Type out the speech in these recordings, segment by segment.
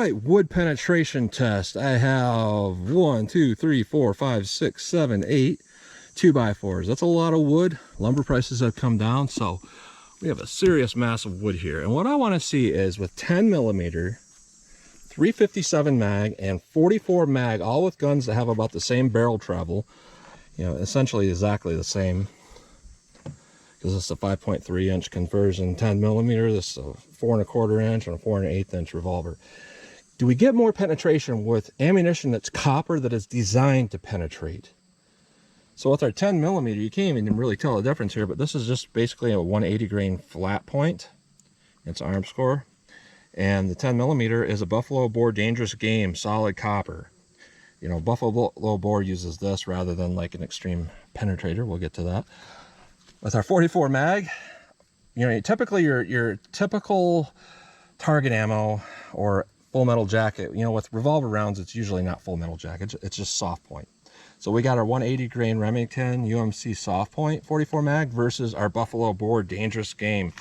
right, wood penetration test. I have 1, 2, 3, 4, 5, 6, 7, 8 2x4s. That's a lot of wood. Lumber prices have come down, so we have a serious mass of wood here. And what I want to see is with 10mm, 357 mag, and 44 mag, all with guns that have about the same barrel travel, you know, essentially exactly the same, because this is a 5.3 inch conversion 10mm, this is a 4 1/4 inch and a 4 1/8 inch revolver. Do we get more penetration with ammunition that's copper that is designed to penetrate? So with our 10mm, you can't even really tell the difference here, but this is just basically a 180 grain flat point. It's arm score. And the 10mm is a Buffalo Bore Dangerous Game solid copper. You know, Buffalo Bore uses this rather than like an extreme penetrator. We'll get to that. With our 44 mag, you know, typically your typical target ammo or full metal jacket, you know, with revolver rounds, it's usually not full metal jacket, it's just soft point. So we got our 180 grain Remington UMC soft point 44 mag versus our Buffalo Bore Dangerous Game.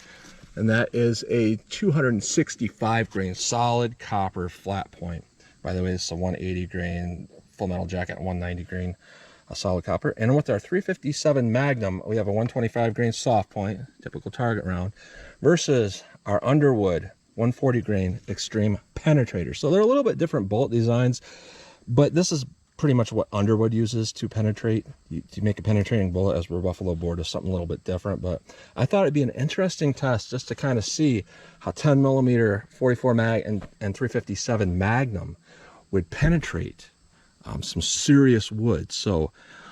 And that is a 265 grain solid copper flat point. By the way, this is a 180 grain full metal jacket, 190 grain solid copper. And with our 357 Magnum, we have a 125 grain soft point, typical target round, versus our Underwood 140 grain extreme penetrator. So they're a little bit different bullet designs, but this is pretty much what Underwood uses to penetrate, to make a penetrating bullet, as where Buffalo Bore does something a little bit different. But I thought it'd be an interesting test just to kind of see how 10mm 44 mag and 357 Magnum would penetrate some serious wood. So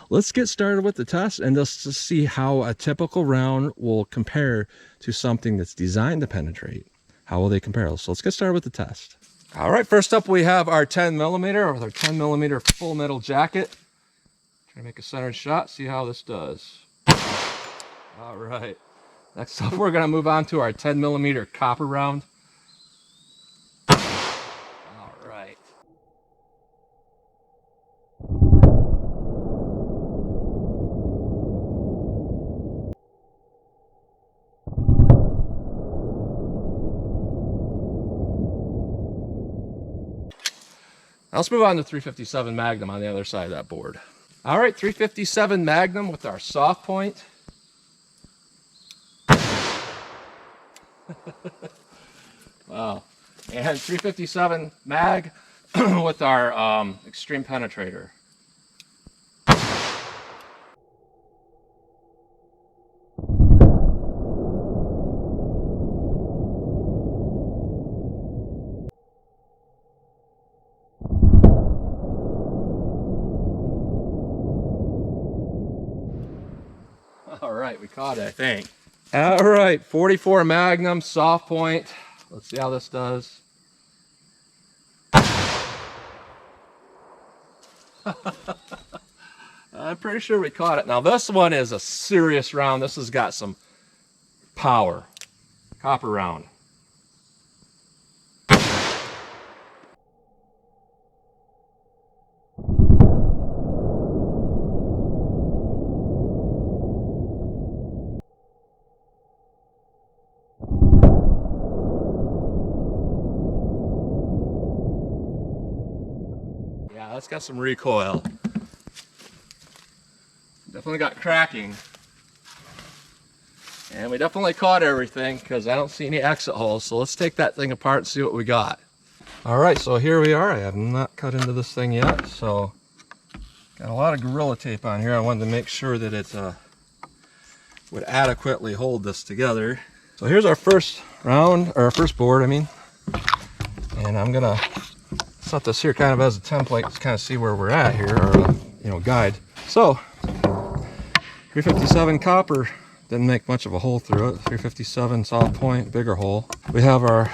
let's get started with the test and just to see how a typical round will compare to something that's designed to penetrate. How will they compare? So let's get started with the test. All right, first up we have our 10mm with our 10mm full metal jacket. Try to make a centered shot, see how this does. All right, next up we're gonna move on to our 10mm copper round. All right. Now let's move on to 357 Magnum on the other side of that board. All right, 357 Magnum with our soft point. Wow. And 357 Mag with our extreme penetrator. All right, we caught it, I think. All right, 44 Magnum soft point. Let's see how this does. I'm pretty sure we caught it. Now this one is a serious round. This has got some power. Copper round. Yeah, that's got some recoil. Definitely got cracking. And we definitely caught everything because I don't see any exit holes. So let's take that thing apart and see what we got. All right, so here we are. I have not cut into this thing yet. So got a lot of Gorilla Tape on here. I wanted to make sure that it would adequately hold this together. So here's our first round, or our first board, I mean. And I'm gonna set this here kind of as a template to kind of see where we're at here, or you know, guide. So 357 copper, didn't make much of a hole through it. 357 soft point, bigger hole. We have our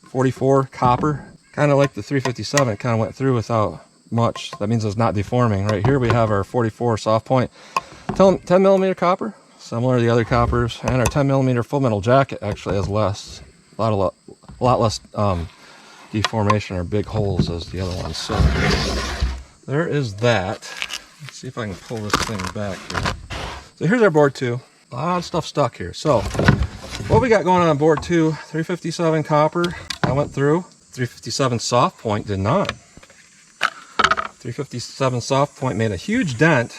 44 copper, kind of like the 357, it kind of went through without much. That means it's not deforming. Right here we have our 44 soft point, 10mm copper, similar to the other coppers, and our 10mm full metal jacket actually has less, a lot less deformation or big holes as the other ones. So there is that. Let's see if I can pull this thing back here. So here's our board 2. A lot of stuff stuck here. So what we got going on board 2, 357 copper, I went through. 357 soft point did not. 357 soft point made a huge dent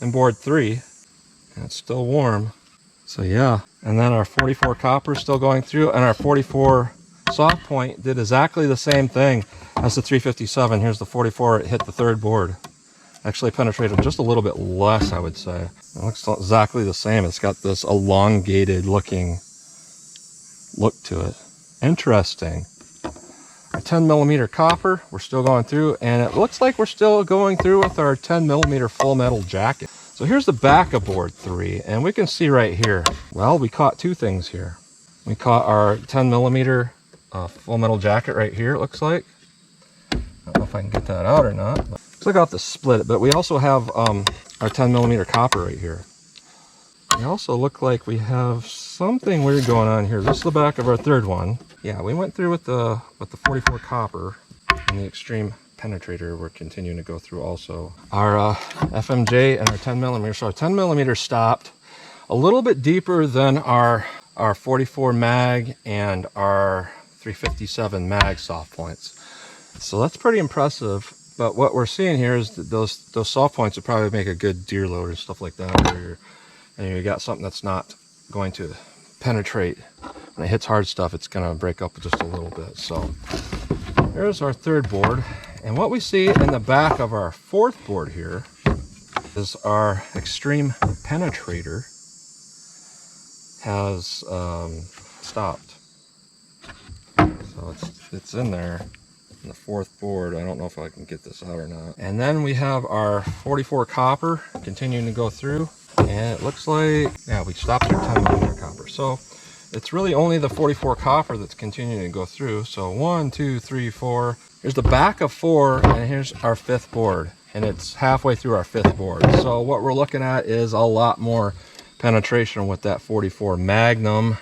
in board 3, and it's still warm. So yeah, and then our 44 copper is still going through, and our 44 soft point did exactly the same thing as the 357. Here's the 44, it hit the third board. Actually penetrated just a little bit less, I would say. It looks exactly the same. It's got this elongated looking look to it. Interesting. Our 10 millimeter copper, we're still going through, and it looks like we're still going through with our 10 millimeter full metal jacket. So here's the back of board 3, and we can see right here, well, we caught two things here. We caught our 10 millimeter full metal jacket right here, it looks like. I don't know if I can get that out or not. Looks like I'll have to split it, but we also have our 10 millimeter copper right here. We also look like we have something weird going on here. This is the back of our third one. Yeah, we went through with the 44 copper and the extreme penetrator. We're continuing to go through also. Our FMJ and our 10 millimeter. So our 10 millimeter stopped a little bit deeper than our 44 mag and our 357 mag soft points. So that's pretty impressive. But what we're seeing here is that those soft points would probably make a good deer load or stuff like that. And you got something that's not going to penetrate. When it hits hard stuff, it's going to break up just a little bit. So here's our third board. And what we see in the back of our fourth board here is our extreme penetrator has stopped. So it's in there in the fourth board. I don't know if I can get this out or not. And then we have our 44 copper continuing to go through. And it looks like, yeah, we stopped at 10 millimeter copper. So it's really only the 44 copper that's continuing to go through. So 1, 2, 3, 4. Here's the back of 4, and here's our fifth board. And it's halfway through our fifth board. So what we're looking at is a lot more penetration with that 44 Magnum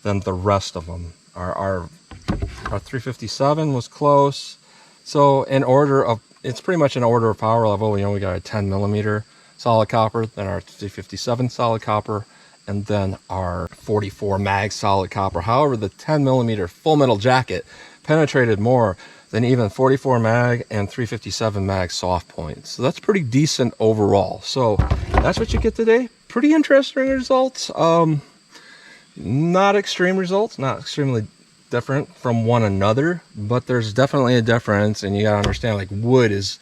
than the rest of them. Our 357 was close. So in order of, it's pretty much an order of power level. You know, we got a 10 millimeter solid copper, then our 357 solid copper, and then our 44 mag solid copper. However, the 10 millimeter full metal jacket penetrated more than even 44 mag and 357 mag soft points. So that's pretty decent overall. So that's what you get today. Pretty interesting results. Not extreme results, not extremely different from one another, but there's definitely a difference, and you gotta understand, like, wood is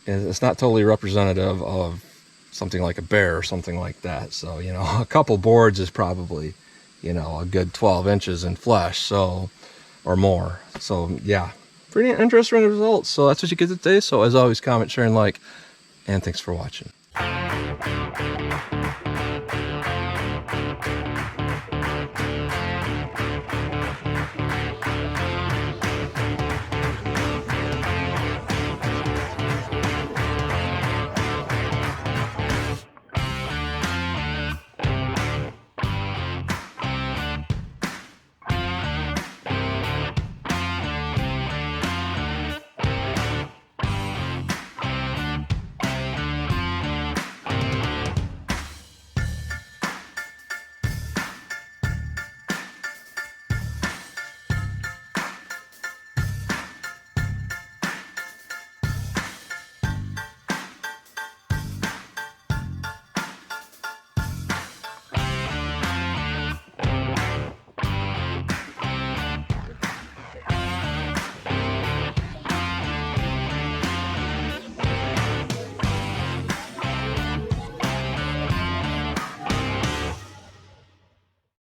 it's not totally representative of something like a bear or something like that. So, you know, a couple boards is probably, you know, a good 12 inches in flesh, so, or more. So yeah, pretty interesting results. So that's what you get today. So as always, comment, share, and like, and thanks for watching.